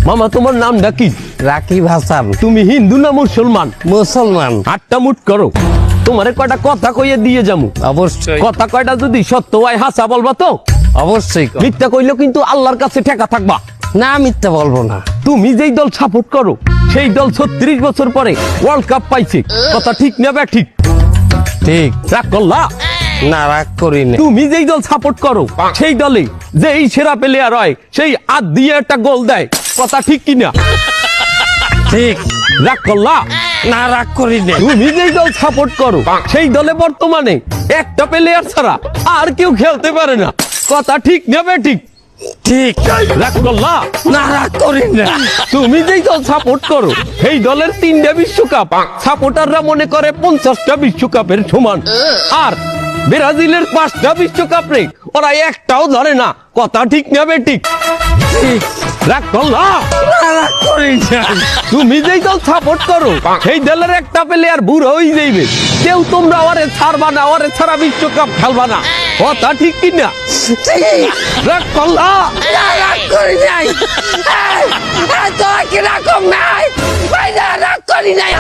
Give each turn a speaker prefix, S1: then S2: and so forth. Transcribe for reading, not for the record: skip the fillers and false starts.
S1: মামা তোমার নামটা কি?
S2: রাকিব হাসান।
S1: তুমি হিন্দু না মুসলমান?
S2: মুসলমান।
S1: আটটা মুট করো, তোমারে কয়টা কথা কইয়ে দিয়ে যামু।
S2: অবশ্যই
S1: কথা কয়টা যদি সত্য হয় হাসা বলবা তো?
S2: অবশ্যই কও।
S1: মিথ্যা কইলেও কিন্তু আল্লাহর কাছে ঠেকা থাকবা।
S2: না মিথ্যা বলবো না।
S1: তুমি যেই দল সাপোর্ট করো সেই দল 36 বছর পরে ওয়ার্ল্ড কাপ পাইছে, কথা ঠিক না বে ঠিক?
S2: ঠিক।
S1: রাগ করলা?
S2: না রাগ করিনি।
S1: তুমি যেই দল সাপোর্ট করো সেই দলে যেই সেরা প্লেয়ার হয় সেই হাত দিয়ে একটা গোল দেয়, কথা ঠিক কিনা?
S2: ঠিক।
S1: রাগ করলা?
S2: না রাগ করিনি।
S1: তুমি যেই দল সাপোর্ট করো সেই দলে বর্তমানে একটা প্লেয়ার ছাড়া আর কেউ খেলতে পারে না, কথা ঠিক না বে ঠিক?
S2: ঠিক।
S1: রাগ করলা?
S2: না রাগ করিনি।
S1: তুমি যেই দল সাপোর্ট করো সেই দলের 3টা বিশ্বকাপ সাপোর্টাররা মনে করে 50টা বিশ্বকাপের সমান, আর ব্রাজিলের 5টা বিশ্বকাপ রে ওরা একটাও ধরে না, কথা ঠিক না বে ঠিক?
S2: ঠিক।
S1: রাগ করলা?
S2: না রাগ করিনি।
S1: তুমি যেই দল সাপোর্ট করো সেই দলের একটা প্লেয়ার বুড়ো হয়ে যাইবে, কেউ তোমরা ওরে ছাড়বা না, ওরে ছাড়া বিশ্বকাপ খেলবা না, কথা ঠিক কিনা?
S2: ঠিক।
S1: রাগ করলা?
S2: না রাগ করি নাই। তোর কি রকম নাই? রাগ করি নাই।